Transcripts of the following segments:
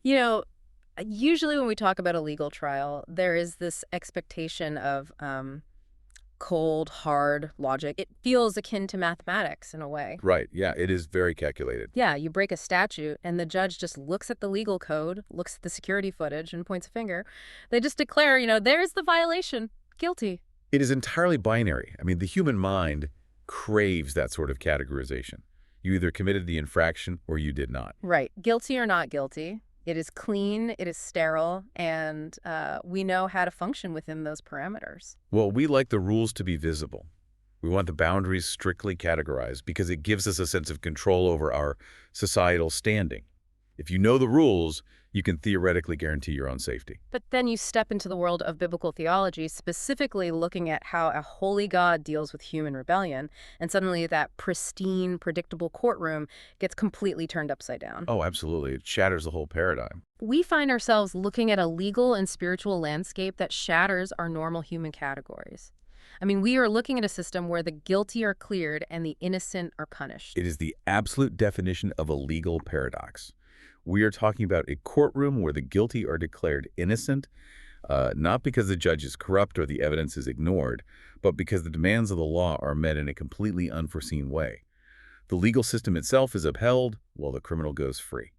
You know, usually when we talk about a legal trial, there is this expectation of cold, hard logic. It feels akin to mathematics in a way. Right, yeah, it is very calculated. Yeah, you break a statute and the judge just looks at the legal code, looks at the security footage and points a finger. They just declare, there's the violation. Guilty. It is entirely binary. I mean, the human mind craves that sort of categorization. You either committed the infraction or you did not. Right. Guilty or not guilty. It is clean, it is sterile, and we know how to function within those parameters. Well, we like the rules to be visible. We want the boundaries strictly categorized because it gives us a sense of control over our societal standing. If you know the rules, you can theoretically guarantee your own safety. But then you step into the world of biblical theology, specifically looking at how a holy God deals with human rebellion, and suddenly that pristine, predictable courtroom gets completely turned upside down. Oh, absolutely. It shatters the whole paradigm. We find ourselves looking at a legal and spiritual landscape that shatters our normal human categories. I mean, we are looking at a system where the guilty are cleared and the innocent are punished. It is the absolute definition of a legal paradox. We are talking about a courtroom where the guilty are declared innocent, not because the judge is corrupt or the evidence is ignored, but because the demands of the law are met in a completely unforeseen way. The legal system itself is upheld while the criminal goes free.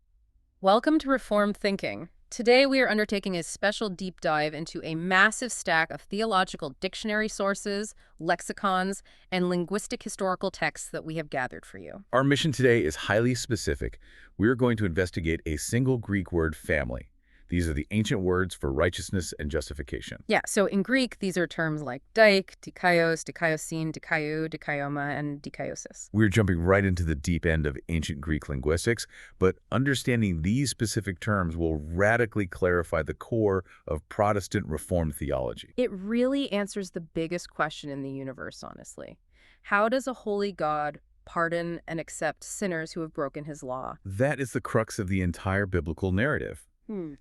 Welcome to Reformed Thinking. Today we are undertaking a special deep dive into a massive stack of theological dictionary sources, lexicons, and linguistic historical texts that we have gathered for you. Our mission today is highly specific. We are going to investigate a single Greek word family. These are the ancient words for righteousness and justification. Yeah, so in Greek, these are terms like dike, dikaios, dikaiosyne, dikaioo, dikaioma, and dikaiosis. We're jumping right into the deep end of ancient Greek linguistics, but understanding these specific terms will radically clarify the core of Protestant Reformed theology. It really answers the biggest question in the universe, honestly. How does a holy God pardon and accept sinners who have broken his law? That is the crux of the entire biblical narrative.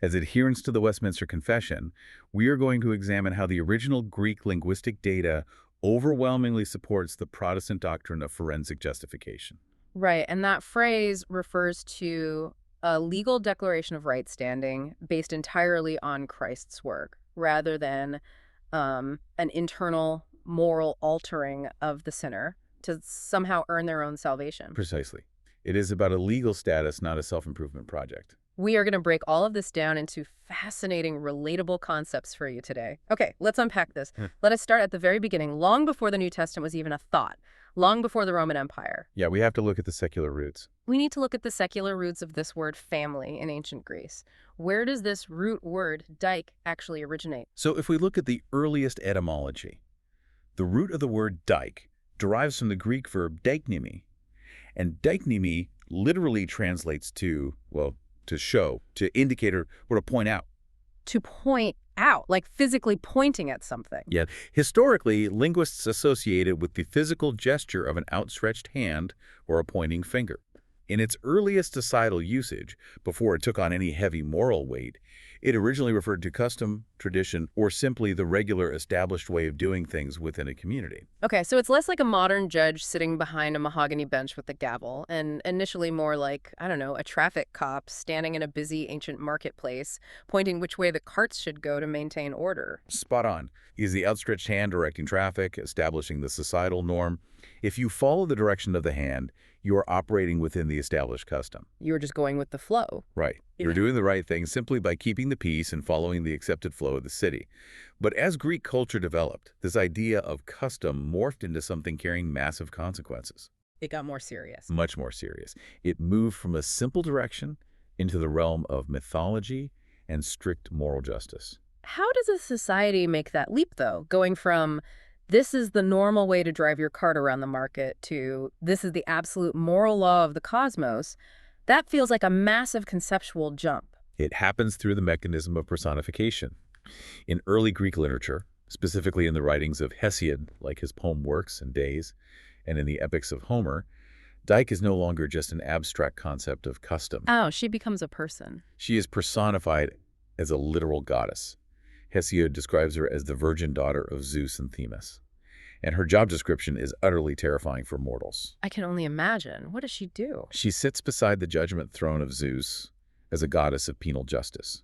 As adherents to the Westminster Confession, we are going to examine how the original Greek linguistic data overwhelmingly supports the Protestant doctrine of forensic justification. Right, and that phrase refers to a legal declaration of right standing based entirely on Christ's work, rather than an internal moral altering of the sinner to somehow earn their own salvation. Precisely. It is about a legal status, not a self-improvement project. We are going to break all of this down into fascinating, relatable concepts for you today. Okay, let's unpack this. Let us start at the very beginning, long before the New Testament was even a thought, long before the Roman Empire. Yeah, we have to look at the secular roots. We need to look at the secular roots of this word family in ancient Greece. Where does this root word, dike, actually originate? So if we look at the earliest etymology, the root of the word dike derives from the Greek verb diknimi. And diknimi literally translates to, well, to show, to indicate, or to point out. To point out, like physically pointing at something. Yet, historically, linguists associate it with the physical gesture of an outstretched hand or a pointing finger. In its earliest societal usage, before it took on any heavy moral weight, it originally referred to custom, tradition, or simply the regular established way of doing things within a community. Okay, so it's less like a modern judge sitting behind a mahogany bench with a gavel, and initially more like, I don't know, a traffic cop standing in a busy ancient marketplace, pointing which way the carts should go to maintain order. Spot on. Is the outstretched hand directing traffic, establishing the societal norm? If you follow the direction of the hand, you are operating within the established custom. You're just going with the flow. Right. You're doing the right thing simply by keeping the peace and following the accepted flow of the city. But as Greek culture developed, this idea of custom morphed into something carrying massive consequences. It got more serious. Much more serious. It moved from a simple direction into the realm of mythology and strict moral justice. How does a society make that leap, though, going from this is the normal way to drive your cart around the market to this is the absolute moral law of the cosmos? That feels like a massive conceptual jump. It happens through the mechanism of personification. In early Greek literature, specifically in the writings of Hesiod, like his poem Works and Days, and in the epics of Homer, dike is no longer just an abstract concept of custom. Oh, she becomes a person. She is personified as a literal goddess. Hesiod describes her as the virgin daughter of Zeus and Themis. And her job description is utterly terrifying for mortals. I can only imagine. What does she do? She sits beside the judgment throne of Zeus, as a goddess of penal justice.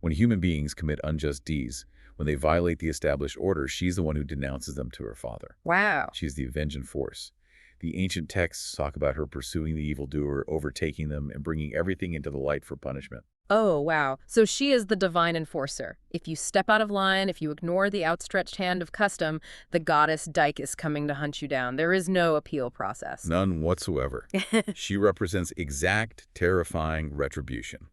When human beings commit unjust deeds, when they violate the established order, she's the one who denounces them to her father. Wow. She's the avenging force. The ancient texts talk about her pursuing the evildoer, overtaking them, and bringing everything into the light for punishment. Oh, wow. So she is the divine enforcer. If you step out of line, if you ignore the outstretched hand of custom, the goddess Dike is coming to hunt you down. There is no appeal process. None whatsoever. She represents exact, terrifying retribution.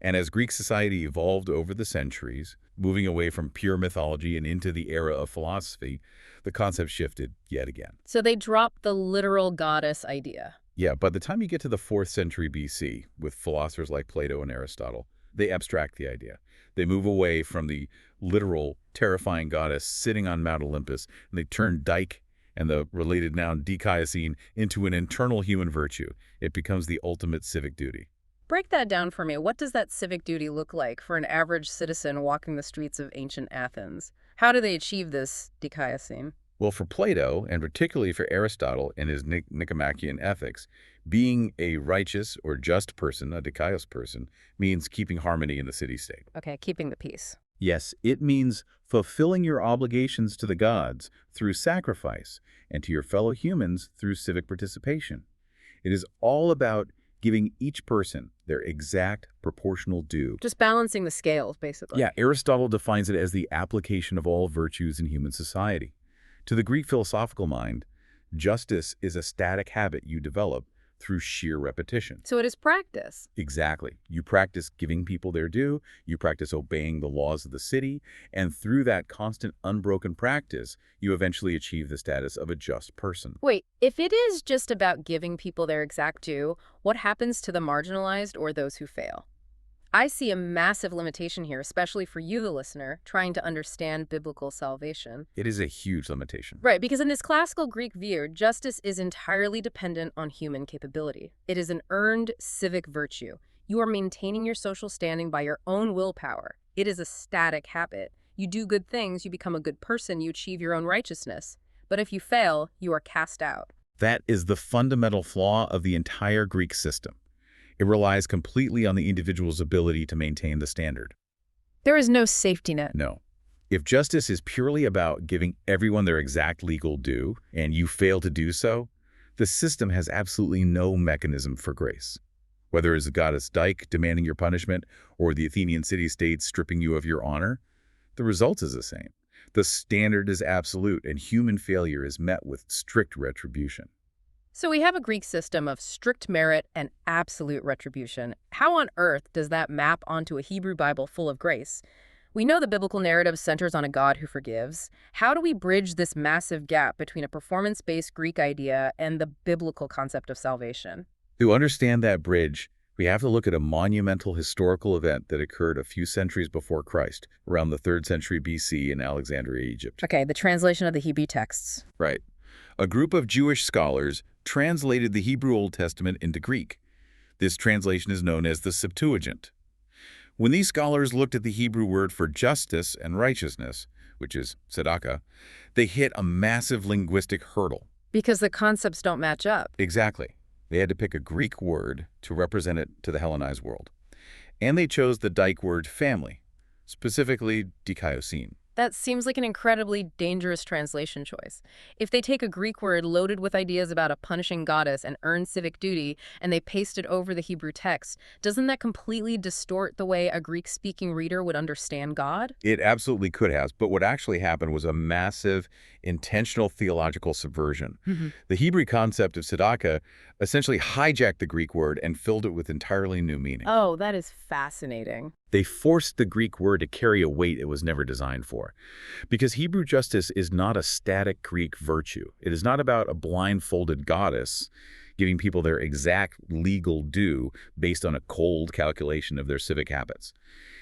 And as Greek society evolved over the centuries, moving away from pure mythology and into the era of philosophy, the concept shifted yet again. So they dropped the literal goddess idea. Yeah, by the time you get to the 4th century BC, with philosophers like Plato and Aristotle, they abstract the idea. They move away from the literal, terrifying goddess sitting on Mount Olympus, and they turn dike and the related noun dikaiosine into an internal human virtue. It becomes the ultimate civic duty. Break that down for me. What does that civic duty look like for an average citizen walking the streets of ancient Athens? How do they achieve this dikaiosine? Well, for Plato, and particularly for Aristotle in his Nicomachean Ethics, being a righteous or just person, a dikaios person, means keeping harmony in the city-state. Okay, keeping the peace. Yes, it means fulfilling your obligations to the gods through sacrifice and to your fellow humans through civic participation. It is all about giving each person their exact proportional due. Just balancing the scales, basically. Yeah, Aristotle defines it as the application of all virtues in human society. To the Greek philosophical mind, justice is a static habit you develop through sheer repetition. So it is practice. Exactly. You practice giving people their due, you practice obeying the laws of the city, and through that constant, unbroken practice, you eventually achieve the status of a just person. Wait, if it is just about giving people their exact due, what happens to the marginalized or those who fail? I see a massive limitation here, especially for you, the listener, trying to understand biblical salvation. It is a huge limitation. Right, because in this classical Greek view, justice is entirely dependent on human capability. It is an earned civic virtue. You are maintaining your social standing by your own willpower. It is a static habit. You do good things, you become a good person, you achieve your own righteousness. But if you fail, you are cast out. That is the fundamental flaw of the entire Greek system. It relies completely on the individual's ability to maintain the standard. There is no safety net. No. If justice is purely about giving everyone their exact legal due, and you fail to do so, the system has absolutely no mechanism for grace. Whether it's the goddess Dike demanding your punishment, or the Athenian city-state stripping you of your honor, the result is the same. The standard is absolute, and human failure is met with strict retribution. So we have a Greek system of strict merit and absolute retribution. How on earth does that map onto a Hebrew Bible full of grace? We know the biblical narrative centers on a God who forgives. How do we bridge this massive gap between a performance-based Greek idea and the biblical concept of salvation? To understand that bridge, we have to look at a monumental historical event that occurred a few centuries before Christ, around the 3rd century BC in Alexandria, Egypt. Okay, the translation of the Hebrew texts. Right. A group of Jewish scholars translated the Hebrew Old Testament into Greek. This translation is known as the Septuagint. When these scholars looked at the Hebrew word for justice and righteousness, which is tsedaqah, they hit a massive linguistic hurdle. Because the concepts don't match up. Exactly. They had to pick a Greek word to represent it to the Hellenized world. And they chose the Dike word family, specifically dikaiosyne. That seems like an incredibly dangerous translation choice. If they take a Greek word loaded with ideas about a punishing goddess and earned civic duty, and they paste it over the Hebrew text, doesn't that completely distort the way a Greek-speaking reader would understand God? It absolutely could have, but what actually happened was a massive, intentional theological subversion. The Hebrew concept of tzedaqah essentially hijacked the Greek word and filled it with entirely new meaning. Oh, that is fascinating. They forced the Greek word to carry a weight it was never designed for. Because Hebrew justice is not a static Greek virtue. It is not about a blindfolded goddess giving people their exact legal due based on a cold calculation of their civic habits.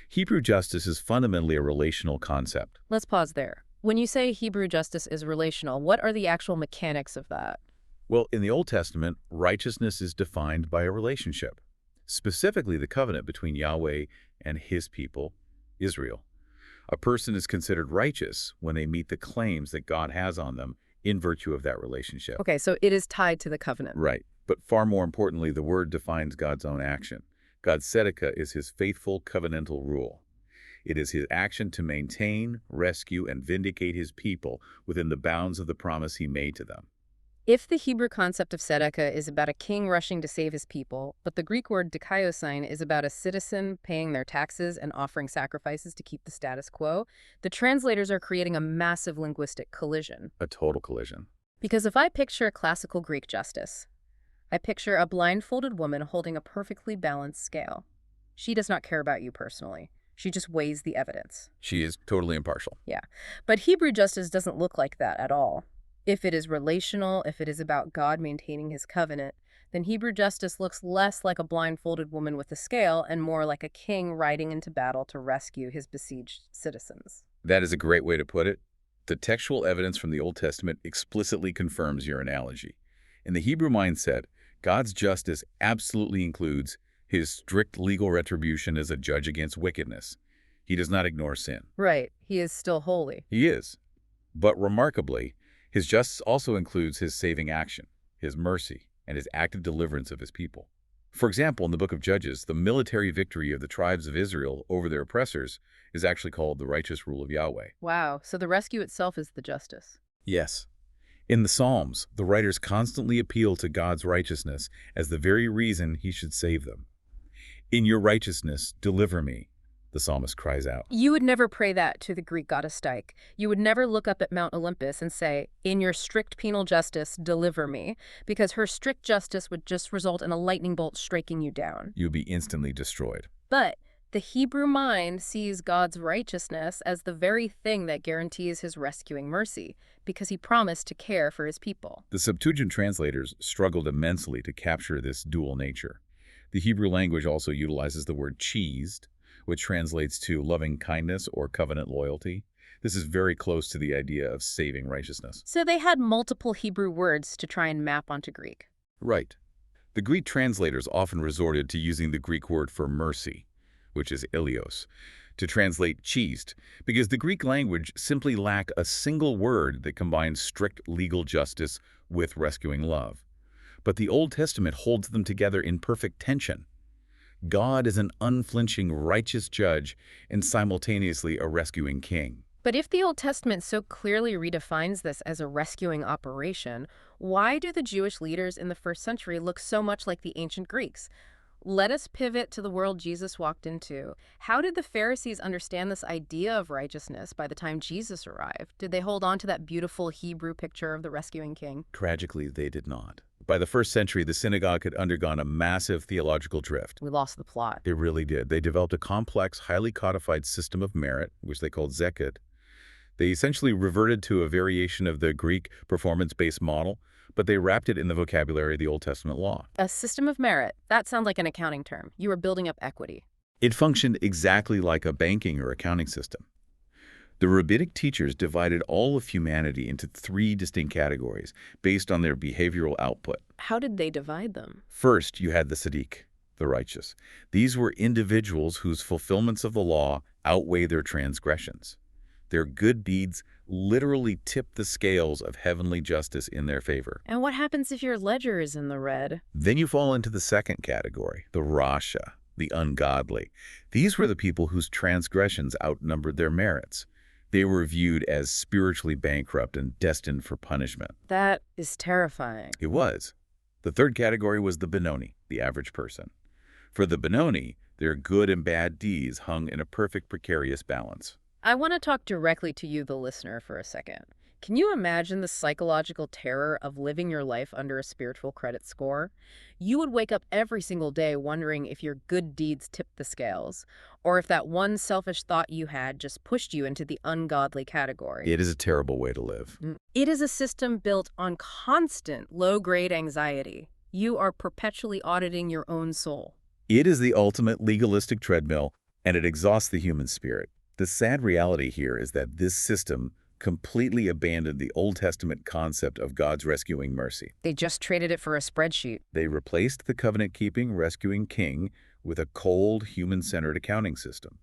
Hebrew justice is fundamentally a relational concept. Let's pause there. When you say Hebrew justice is relational, what are the actual mechanics of that? Well, in the Old Testament, righteousness is defined by a relationship, specifically the covenant between Yahweh and his people, Israel. A person is considered righteous when they meet the claims that God has on them in virtue of that relationship. Okay, so it is tied to the covenant. Right. But far more importantly, the word defines God's own action. God's tzedaqah is his faithful covenantal rule. It is his action to maintain, rescue, and vindicate his people within the bounds of the promise he made to them. If the Hebrew concept of tzedakah is about a king rushing to save his people, but the Greek word dikaiosine is about a citizen paying their taxes and offering sacrifices to keep the status quo, the translators are creating a massive linguistic collision. A total collision. Because if I picture classical Greek justice, I picture a blindfolded woman holding a perfectly balanced scale. She does not care about you personally. She just weighs the evidence. She is totally impartial. Yeah. But Hebrew justice doesn't look like that at all. If it is relational, if it is about God maintaining his covenant, then Hebrew justice looks less like a blindfolded woman with a scale and more like a king riding into battle to rescue his besieged citizens. That is a great way to put it. The textual evidence from the Old Testament explicitly confirms your analogy. In the Hebrew mindset, God's justice absolutely includes his strict legal retribution as a judge against wickedness. He does not ignore sin. Right. He is still holy. He is. But remarkably, his justice also includes his saving action, his mercy, and his active deliverance of his people. For example, in the book of Judges, the military victory of the tribes of Israel over their oppressors is actually called the righteous rule of Yahweh. Wow. So the rescue itself is the justice. Yes. In the Psalms, the writers constantly appeal to God's righteousness as the very reason he should save them. In your righteousness, deliver me, the psalmist cries out. You would never pray that to the Greek goddess Dike. You would never look up at Mount Olympus and say, in your strict penal justice, deliver me, because her strict justice would just result in a lightning bolt striking you down. You'd be instantly destroyed. But the Hebrew mind sees God's righteousness as the very thing that guarantees his rescuing mercy, because he promised to care for his people. The Septuagint translators struggled immensely to capture this dual nature. The Hebrew language also utilizes the word cheesed, which translates to loving kindness or covenant loyalty. This is very close to the idea of saving righteousness. So they had multiple Hebrew words to try and map onto Greek. Right. The Greek translators often resorted to using the Greek word for mercy, which is ilios, to translate cheesed, because the Greek language simply lacked a single word that combines strict legal justice with rescuing love. But the Old Testament holds them together in perfect tension. God is an unflinching, righteous judge and simultaneously a rescuing king. But if the Old Testament so clearly redefines this as a rescuing operation, why do the Jewish leaders in the first century look so much like the ancient Greeks? Let us pivot to the world Jesus walked into. How did the Pharisees understand this idea of righteousness by the time Jesus arrived? Did they hold on to that beautiful Hebrew picture of the rescuing king? Tragically, they did not. By the first century, the synagogue had undergone a massive theological drift. We lost the plot. It really did. They developed a complex, highly codified system of merit, which they called zekut. They essentially reverted to a variation of the Greek performance-based model, but they wrapped it in the vocabulary of the Old Testament law. A system of merit. That sounds like an accounting term. You are building up equity. It functioned exactly like a banking or accounting system. The rabbinic teachers divided all of humanity into three distinct categories based on their behavioral output. How did they divide them? First, you had the tzaddik, the righteous. These were individuals whose fulfillments of the law outweigh their transgressions. Their good deeds literally tip the scales of heavenly justice in their favor. And what happens if your ledger is in the red? Then you fall into the second category, the rasha, the ungodly. These were the people whose transgressions outnumbered their merits. They were viewed as spiritually bankrupt and destined for punishment. That is terrifying. It was. The third category was the Benoni, the average person. For the Benoni, their good and bad deeds hung in a perfect precarious balance. I want to talk directly to you, the listener, for a second. Can you imagine the psychological terror of living your life under a spiritual credit score? You would wake up every single day wondering if your good deeds tipped the scales, or if that one selfish thought you had just pushed you into the ungodly category. It is a terrible way to live. It is a system built on constant low-grade anxiety. You are perpetually auditing your own soul. It is the ultimate legalistic treadmill, and it exhausts the human spirit. The sad reality here is that this system completely abandoned the Old Testament concept of God's rescuing mercy. They just traded it for a spreadsheet. They replaced the covenant-keeping, rescuing king with a cold, human-centered accounting system.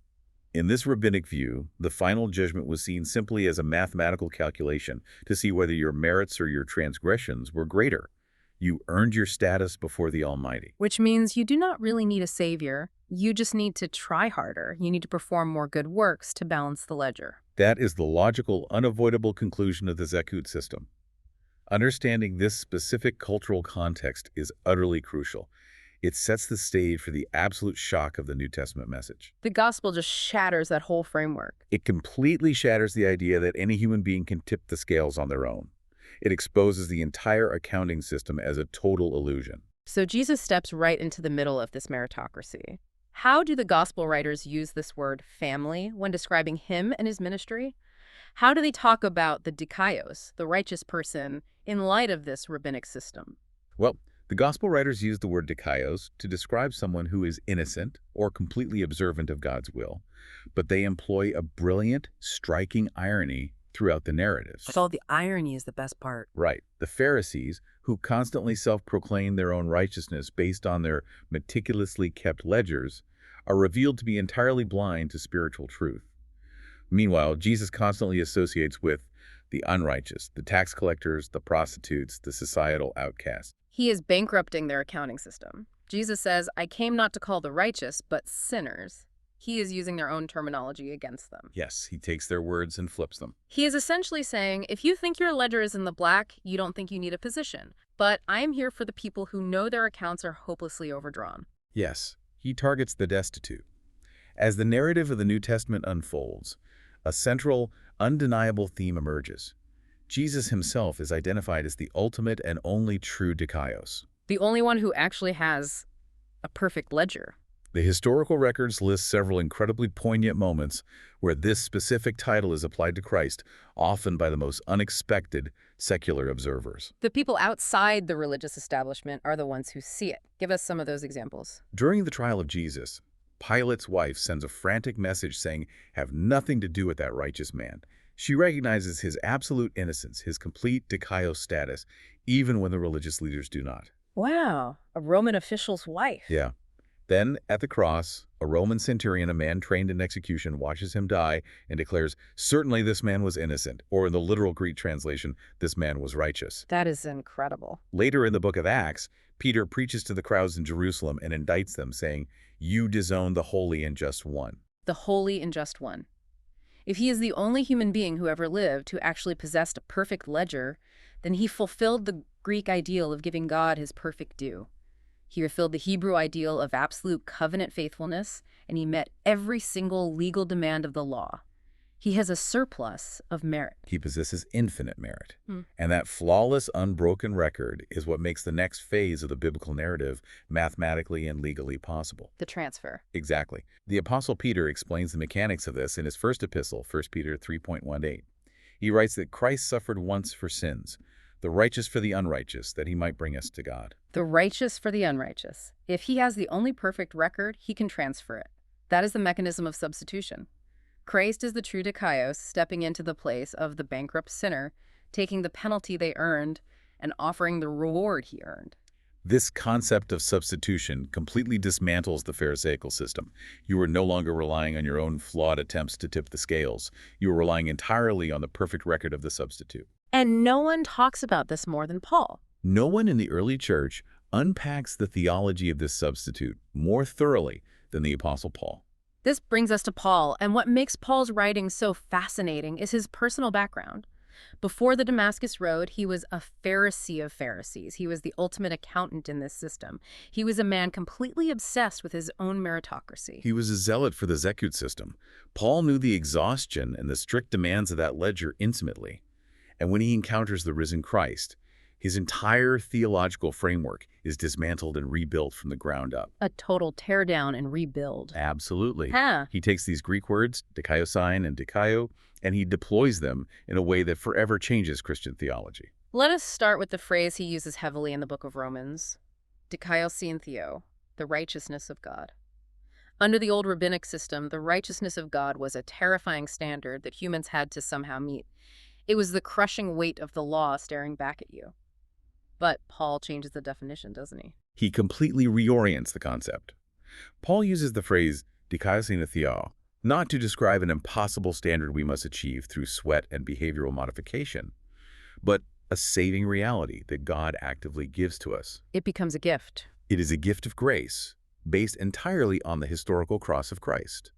In this rabbinic view, the final judgment was seen simply as a mathematical calculation to see whether your merits or your transgressions were greater. You earned your status before the Almighty. Which means you do not really need a savior. You just need to try harder. You need to perform more good works to balance the ledger. That is the logical, unavoidable conclusion of the Zekut system. Understanding this specific cultural context is utterly crucial. It sets the stage for the absolute shock of the New Testament message. The gospel just shatters that whole framework. It completely shatters the idea that any human being can tip the scales on their own. It exposes the entire accounting system as a total illusion. So Jesus steps right into the middle of this meritocracy. How do the gospel writers use this word family when describing him and his ministry? How do they talk about the dikaios, the righteous person, in light of this rabbinic system? Well, the gospel writers use the word dikaios to describe someone who is innocent or completely observant of God's will, but they employ a brilliant, striking irony throughout the narratives. So the irony is the best part. Right. The Pharisees, who constantly self-proclaim their own righteousness based on their meticulously kept ledgers, are revealed to be entirely blind to spiritual truth. Meanwhile, Jesus constantly associates with the unrighteous, the tax collectors, the prostitutes, the societal outcasts. He is bankrupting their accounting system. Jesus says, I came not to call the righteous, but sinners. He is using their own terminology against them. Yes, he takes their words and flips them. He is essentially saying, if you think your ledger is in the black, you don't think you need a position. But I am here for the people who know their accounts are hopelessly overdrawn. Yes, he targets the destitute. As the narrative of the New Testament unfolds, a central, undeniable theme emerges. Jesus himself is identified as the ultimate and only true Dikaios. The only one who actually has a perfect ledger. The historical records list several incredibly poignant moments where this specific title is applied to Christ, often by the most unexpected secular observers. The people outside the religious establishment are the ones who see it. Give us some of those examples. During the trial of Jesus, Pilate's wife sends a frantic message saying, have nothing to do with that righteous man. She recognizes his absolute innocence, his complete dikaios status, even when the religious leaders do not. Wow, a Roman official's wife. Yeah. Then, at the cross, a Roman centurion, a man trained in execution, watches him die and declares, certainly this man was innocent, or in the literal Greek translation, this man was righteous. That is incredible. Later in the book of Acts, Peter preaches to the crowds in Jerusalem and indicts them, saying, you disown the holy and just one. The holy and just one. If he is the only human being who ever lived who actually possessed a perfect ledger, then he fulfilled the Greek ideal of giving God his perfect due. He fulfilled the Hebrew ideal of absolute covenant faithfulness, and he met every single legal demand of the law. He has a surplus of merit. He possesses infinite merit. And that flawless, unbroken record is what makes the next phase of the biblical narrative mathematically and legally possible. The transfer. Exactly. The Apostle Peter explains the mechanics of this in his first epistle, 1 Peter 3:18. He writes that Christ suffered once for sins, the righteous for the unrighteous, that he might bring us to God. The righteous for the unrighteous. If he has the only perfect record, he can transfer it. That is the mechanism of substitution. Christ is the true Dikaios, stepping into the place of the bankrupt sinner, taking the penalty they earned and offering the reward he earned. This concept of substitution completely dismantles the Pharisaical system. You are no longer relying on your own flawed attempts to tip the scales. You are relying entirely on the perfect record of the substitute. And no one talks about this more than Paul. No one in the early church unpacks the theology of this substitute more thoroughly than the Apostle Paul. This brings us to Paul, and what makes Paul's writing so fascinating is his personal background. Before the Damascus Road, he was a Pharisee of Pharisees. He was the ultimate accountant in this system. He was a man completely obsessed with his own meritocracy. He was a zealot for the Zekut system. Paul knew the exhaustion and the strict demands of that ledger intimately. And when he encounters the risen Christ, his entire theological framework is dismantled and rebuilt from the ground up. A total teardown and rebuild. Absolutely. Huh. He takes these Greek words, dikaiosine and dikaio, and he deploys them in a way that forever changes Christian theology. Let us start with the phrase he uses heavily in the book of Romans, dikaiosyntheo, the righteousness of God. Under the old rabbinic system, the righteousness of God was a terrifying standard that humans had to somehow meet. It was the crushing weight of the law staring back at you. But Paul changes the definition, doesn't he? He completely reorients the concept. Paul uses the phrase dikaiosyntheo not to describe an impossible standard we must achieve through sweat and behavioral modification, but a saving reality that God actively gives to us. It becomes a gift. It is a gift of grace, based entirely on the historical cross of Christ,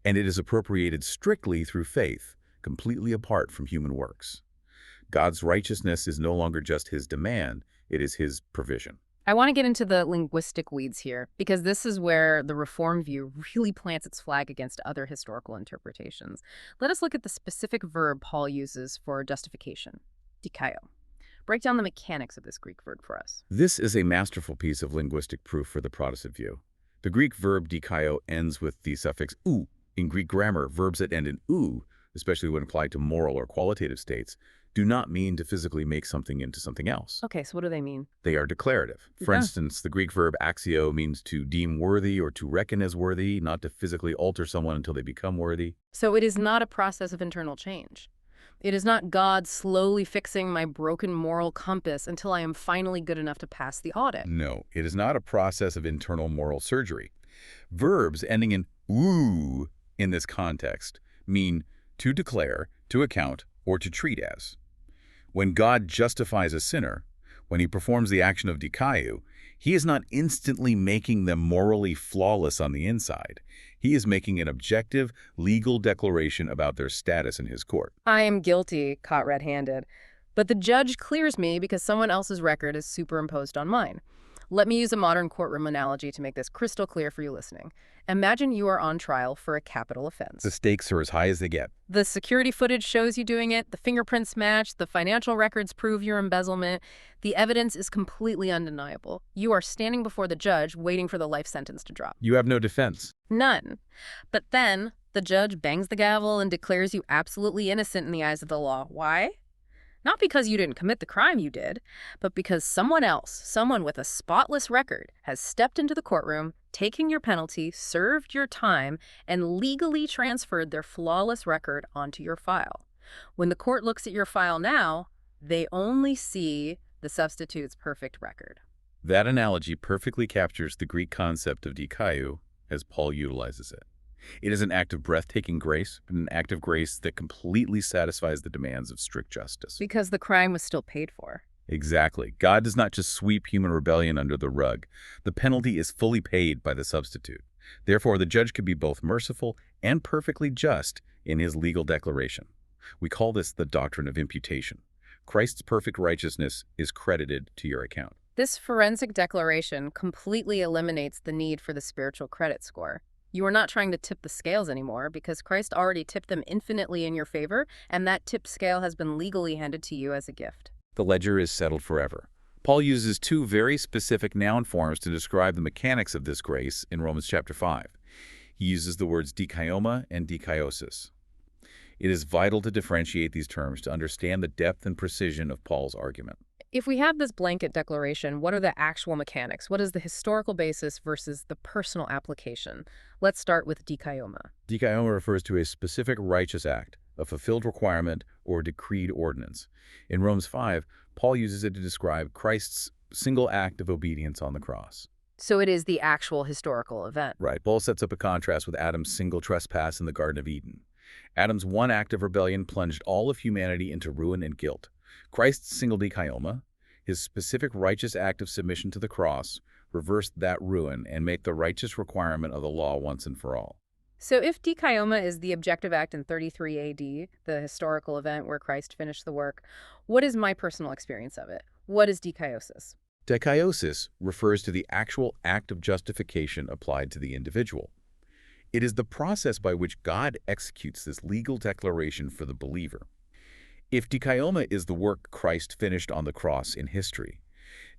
and it is appropriated strictly through faith, completely apart from human works. God's righteousness is no longer just his demand, it is his provision. I want to get into the linguistic weeds here, because this is where the Reform view really plants its flag against other historical interpretations. Let us look at the specific verb Paul uses for justification, dikaio. Break down the mechanics of this Greek verb for us. This is a masterful piece of linguistic proof for the Protestant view. The Greek verb dikaio ends with the suffix ou. In Greek grammar, verbs that end in ou, especially when applied to moral or qualitative states, do not mean to physically make something into something else. Okay, so what do they mean? They are declarative. For instance, the Greek verb axio means to deem worthy or to reckon as worthy, not to physically alter someone until they become worthy. So it is not a process of internal change. It is not God slowly fixing my broken moral compass until I am finally good enough to pass the audit. No, it is not a process of internal moral surgery. Verbs ending in oo in this context mean to declare, to account, or to treat as. When God justifies a sinner, when he performs the action of dikaioo, he is not instantly making them morally flawless on the inside. He is making an objective, legal declaration about their status in his court. I am guilty, caught red-handed. But the judge clears me because someone else's record is superimposed on mine. Let me use a modern courtroom analogy to make this crystal clear for you listening. Imagine you are on trial for a capital offense. The stakes are as high as they get. The security footage shows you doing it, the fingerprints match, the financial records prove your embezzlement. The evidence is completely undeniable. You are standing before the judge waiting for the life sentence to drop. You have no defense. None. But then the judge bangs the gavel and declares you absolutely innocent in the eyes of the law. Why? Not because you didn't commit the crime you did, but because someone else, someone with a spotless record, has stepped into the courtroom, taken your penalty, served your time, and legally transferred their flawless record onto your file. When the court looks at your file now, they only see the substitute's perfect record. That analogy perfectly captures the Greek concept of dikaioo as Paul utilizes it. It is an act of breathtaking grace, but an act of grace that completely satisfies the demands of strict justice. Because the crime was still paid for. Exactly. God does not just sweep human rebellion under the rug. The penalty is fully paid by the substitute. Therefore, the judge can be both merciful and perfectly just in his legal declaration. We call this the doctrine of imputation. Christ's perfect righteousness is credited to your account. This forensic declaration completely eliminates the need for the spiritual credit score. You are not trying to tip the scales anymore because Christ already tipped them infinitely in your favor, and that tipped scale has been legally handed to you as a gift. The ledger is settled forever. Paul uses two very specific noun forms to describe the mechanics of this grace in Romans chapter 5. He uses the words dikaioma and dikaiosis. It is vital to differentiate these terms to understand the depth and precision of Paul's argument. If we have this blanket declaration, what are the actual mechanics? What is the historical basis versus the personal application? Let's start with dikaioma. Dikaioma refers to a specific righteous act, a fulfilled requirement, or decreed ordinance. In Romans 5, Paul uses it to describe Christ's single act of obedience on the cross. So it is the actual historical event. Right. Paul sets up a contrast with Adam's single trespass in the Garden of Eden. Adam's one act of rebellion plunged all of humanity into ruin and guilt. Christ's single dikaioma, his specific righteous act of submission to the cross, reversed that ruin and made the righteous requirement of the law once and for all. So if dikaioma is the objective act in 33 AD, the historical event where Christ finished the work, what is my personal experience of it? What is dikaiosis? Dikaiosis refers to the actual act of justification applied to the individual. It is the process by which God executes this legal declaration for the believer. If dikaioma is the work Christ finished on the cross in history,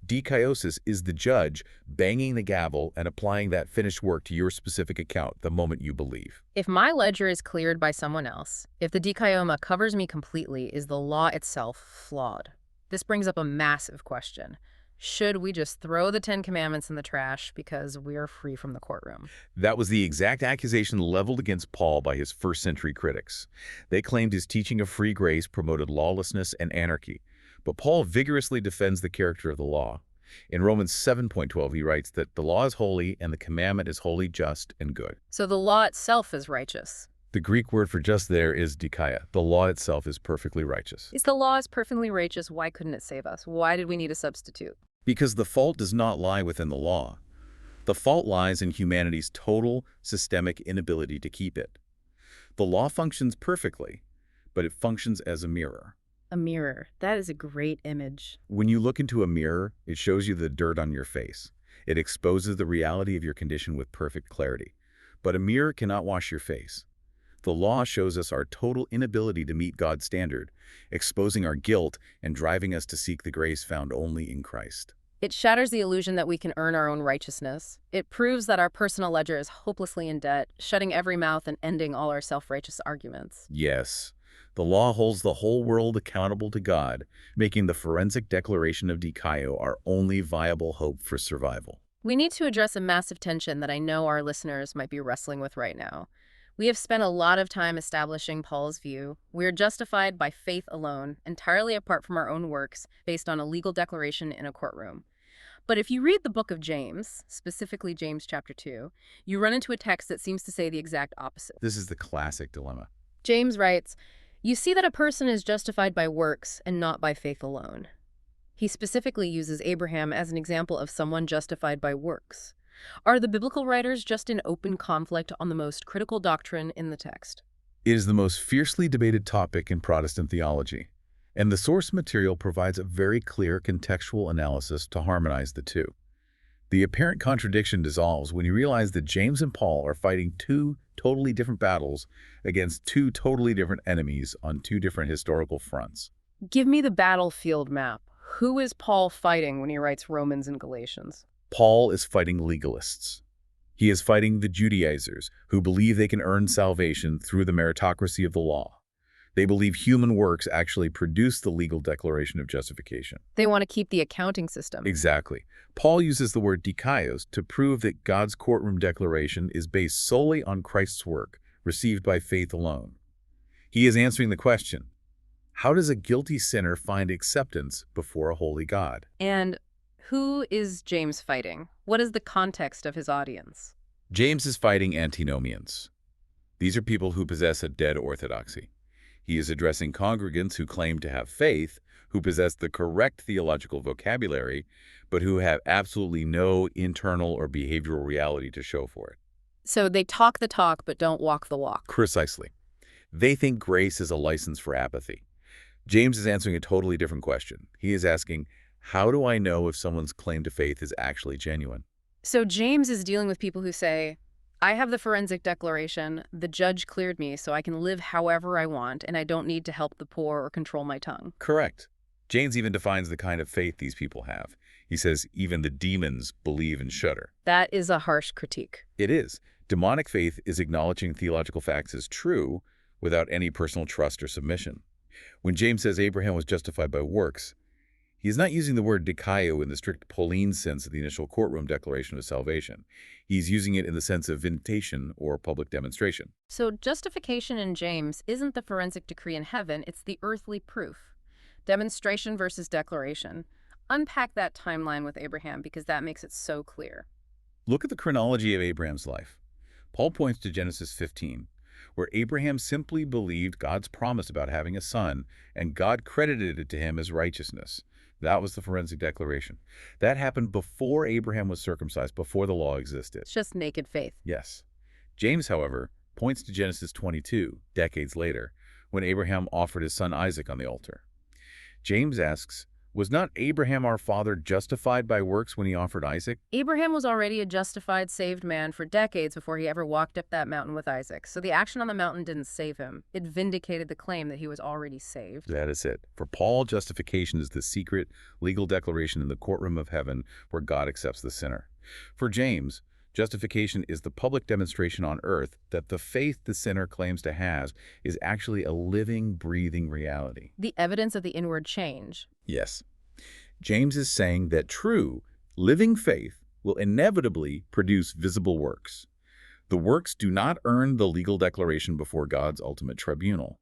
dikaiosis is the judge banging the gavel and applying that finished work to your specific account the moment you believe. If my ledger is cleared by someone else, if the dikaioma covers me completely, is the law itself flawed? This brings up a massive question. Should we just throw the 10 Commandments in the trash because we are free from the courtroom? That was the exact accusation leveled against Paul by his first-century critics. They claimed his teaching of free grace promoted lawlessness and anarchy. But Paul vigorously defends the character of the law. In Romans 7:12, he writes that the law is holy and the commandment is wholly just and good. So the law itself is righteous. The Greek word for just there is dikaia. The law itself is perfectly righteous. If the law is perfectly righteous, why couldn't it save us? Why did we need a substitute? Because the fault does not lie within the law. The fault lies in humanity's total systemic inability to keep it. The law functions perfectly, but it functions as a mirror. A mirror. That is a great image. When you look into a mirror, it shows you the dirt on your face. It exposes the reality of your condition with perfect clarity. But a mirror cannot wash your face. The law shows us our total inability to meet God's standard, exposing our guilt and driving us to seek the grace found only in Christ. It shatters the illusion that we can earn our own righteousness. It proves that our personal ledger is hopelessly in debt, shutting every mouth and ending all our self-righteous arguments. Yes, the law holds the whole world accountable to God, making the forensic declaration of dikaio our only viable hope for survival. We need to address a massive tension that I know our listeners might be wrestling with right now. We have spent a lot of time establishing Paul's view. We are justified by faith alone, entirely apart from our own works, based on a legal declaration in a courtroom. But if you read the book of James, specifically James chapter 2, you run into a text that seems to say the exact opposite. This is the classic dilemma. James writes, "You see that a person is justified by works and not by faith alone." He specifically uses Abraham as an example of someone justified by works. Are the biblical writers just in open conflict on the most critical doctrine in the text? It is the most fiercely debated topic in Protestant theology, and the source material provides a very clear contextual analysis to harmonize the two. The apparent contradiction dissolves when you realize that James and Paul are fighting two totally different battles against two totally different enemies on two different historical fronts. Give me the battlefield map. Who is Paul fighting when he writes Romans and Galatians? Paul is fighting legalists. He is fighting the Judaizers who believe they can earn salvation through the meritocracy of the law. They believe human works actually produce the legal declaration of justification. They want to keep the accounting system. Exactly. Paul uses the word dikaios to prove that God's courtroom declaration is based solely on Christ's work, received by faith alone. He is answering the question, how does a guilty sinner find acceptance before a holy God? And who is James fighting? What is the context of his audience? James is fighting antinomians. These are people who possess a dead orthodoxy. He is addressing congregants who claim to have faith, who possess the correct theological vocabulary, but who have absolutely no internal or behavioral reality to show for it. So they talk the talk, but don't walk the walk. Precisely. They think grace is a license for apathy. James is answering a totally different question. He is asking, how do I know if someone's claim to faith is actually genuine? So James is dealing with people who say, I have the forensic declaration, the judge cleared me so I can live however I want, and I don't need to help the poor or control my tongue. Correct. James even defines the kind of faith these people have. He says even the demons believe and shudder. That is a harsh critique. It is. Demonic faith is acknowledging theological facts as true without any personal trust or submission. When James says Abraham was justified by works, he is not using the word dikaio in the strict Pauline sense of the initial courtroom declaration of salvation. He's using it in the sense of vindication or public demonstration. So justification in James isn't the forensic decree in heaven, it's the earthly proof. Demonstration versus declaration. Unpack that timeline with Abraham because that makes it so clear. Look at the chronology of Abraham's life. Paul points to Genesis 15, where Abraham simply believed God's promise about having a son, and God credited it to him as righteousness. That was the forensic declaration. That happened before Abraham was circumcised, before the law existed. It's just naked faith. Yes. James, however, points to Genesis 22, decades later, when Abraham offered his son Isaac on the altar. James asks, was not Abraham our father justified by works when he offered Isaac? Abraham was already a justified, saved man for decades before he ever walked up that mountain with Isaac. So the action on the mountain didn't save him. It vindicated the claim that he was already saved. That is it. For Paul, justification is the secret legal declaration in the courtroom of heaven where God accepts the sinner. For James, justification is the public demonstration on earth that the faith the sinner claims to have is actually a living, breathing reality. The evidence of the inward change. Yes. James is saying that true, living faith will inevitably produce visible works. The works do not earn the legal declaration before God's ultimate tribunal.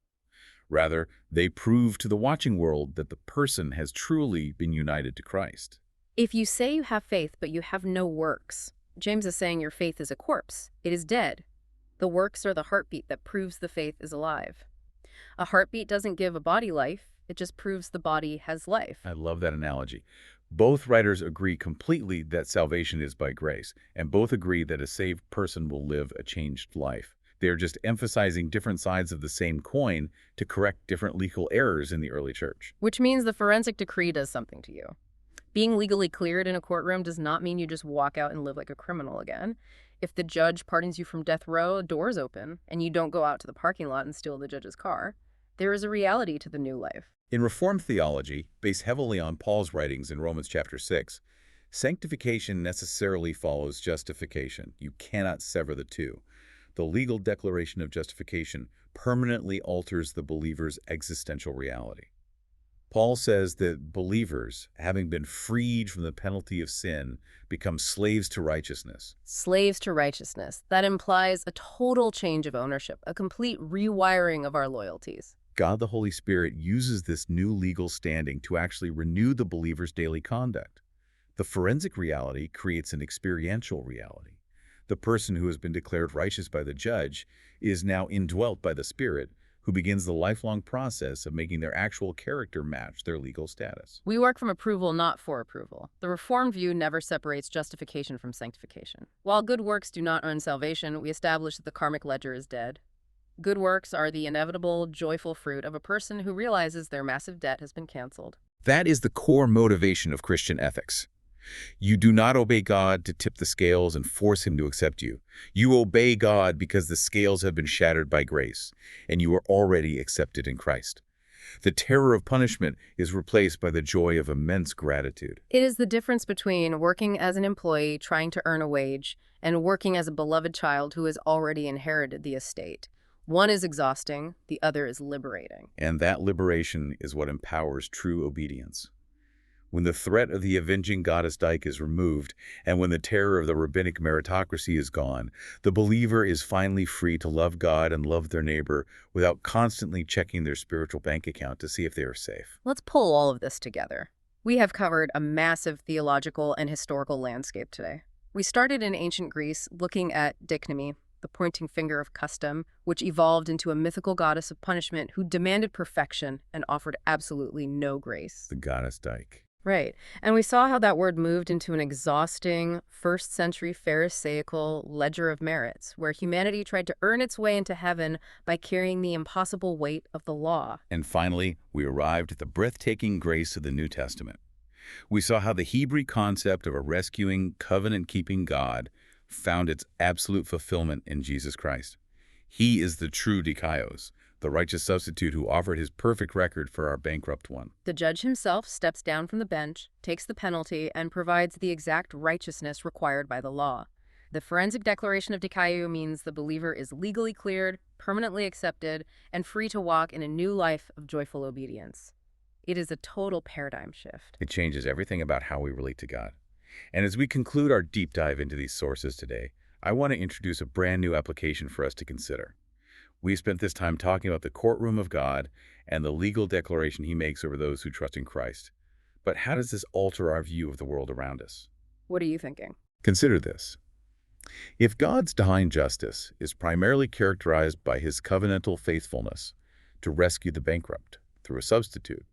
Rather, they prove to the watching world that the person has truly been united to Christ. If you say you have faith but you have no works, James is saying your faith is a corpse. It is dead. The works are the heartbeat that proves the faith is alive. A heartbeat doesn't give a body life, it just proves the body has life. I love that analogy. Both writers agree completely that salvation is by grace, and both agree that a saved person will live a changed life. They're just emphasizing different sides of the same coin to correct different legal errors in the early church. Which means the forensic decree does something to you. Being legally cleared in a courtroom does not mean you just walk out and live like a criminal again. If the judge pardons you from death row, doors open, and you don't go out to the parking lot and steal the judge's car. There is a reality to the new life. In Reformed theology, based heavily on Paul's writings in Romans chapter 6, sanctification necessarily follows justification. You cannot sever the two. The legal declaration of justification permanently alters the believer's existential reality. Paul says that believers, having been freed from the penalty of sin, become slaves to righteousness. Slaves to righteousness. That implies a total change of ownership, a complete rewiring of our loyalties. God the Holy Spirit uses this new legal standing to actually renew the believer's daily conduct. The forensic reality creates an experiential reality. The person who has been declared righteous by the judge is now indwelt by the Spirit, who begins the lifelong process of making their actual character match their legal status. We work from approval, not for approval. The Reformed view never separates justification from sanctification. While good works do not earn salvation, we establish that the karmic ledger is dead. Good works are the inevitable, joyful fruit of a person who realizes their massive debt has been canceled. That is the core motivation of Christian ethics. You do not obey God to tip the scales and force him to accept you. You obey God because the scales have been shattered by grace, and you are already accepted in Christ. The terror of punishment is replaced by the joy of immense gratitude. It is the difference between working as an employee trying to earn a wage and working as a beloved child who has already inherited the estate. One is exhausting, the other is liberating. And that liberation is what empowers true obedience. When the threat of the avenging goddess Dike is removed, and when the terror of the rabbinic meritocracy is gone, the believer is finally free to love God and love their neighbor without constantly checking their spiritual bank account to see if they are safe. Let's pull all of this together. We have covered a massive theological and historical landscape today. We started in ancient Greece looking at dikaios, the pointing finger of custom, which evolved into a mythical goddess of punishment who demanded perfection and offered absolutely no grace. The goddess Dike. Right. And we saw how that word moved into an exhausting, first-century Pharisaical ledger of merits, where humanity tried to earn its way into heaven by carrying the impossible weight of the law. And finally, we arrived at the breathtaking grace of the New Testament. We saw how the Hebrew concept of a rescuing, covenant-keeping God found its absolute fulfillment in Jesus Christ. He is the true Dikaios, the righteous substitute who offered his perfect record for our bankrupt one. The judge himself steps down from the bench, takes the penalty, and provides the exact righteousness required by the law. The forensic declaration of dikaioo means the believer is legally cleared, permanently accepted, and free to walk in a new life of joyful obedience. It is a total paradigm shift. It changes everything about how we relate to God. And as we conclude our deep dive into these sources today, I want to introduce a brand new application for us to consider. We spent this time talking about the courtroom of God and the legal declaration he makes over those who trust in Christ. But how does this alter our view of the world around us? What are you thinking? Consider this. If God's divine justice is primarily characterized by his covenantal faithfulness to rescue the bankrupt through a substitute,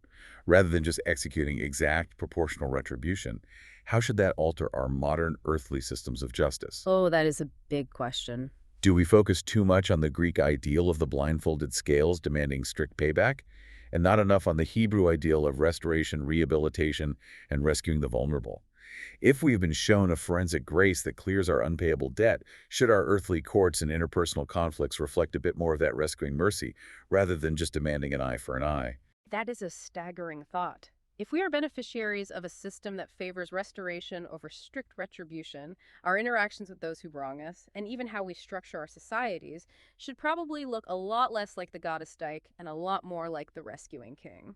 rather than just executing exact proportional retribution, how should that alter our modern earthly systems of justice? Oh, that is a big question. Do we focus too much on the Greek ideal of the blindfolded scales demanding strict payback, and not enough on the Hebrew ideal of restoration, rehabilitation, and rescuing the vulnerable? If we have been shown a forensic grace that clears our unpayable debt, should our earthly courts and interpersonal conflicts reflect a bit more of that rescuing mercy, rather than just demanding an eye for an eye? That is a staggering thought. If we are beneficiaries of a system that favors restoration over strict retribution, our interactions with those who wrong us, and even how we structure our societies, should probably look a lot less like the goddess Dike and a lot more like the rescuing king.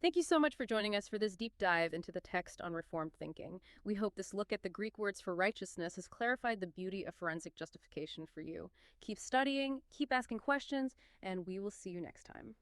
Thank you so much for joining us for this deep dive into the text on Reformed thinking. We hope this look at the Greek words for righteousness has clarified the beauty of forensic justification for you. Keep studying, keep asking questions, and we will see you next time.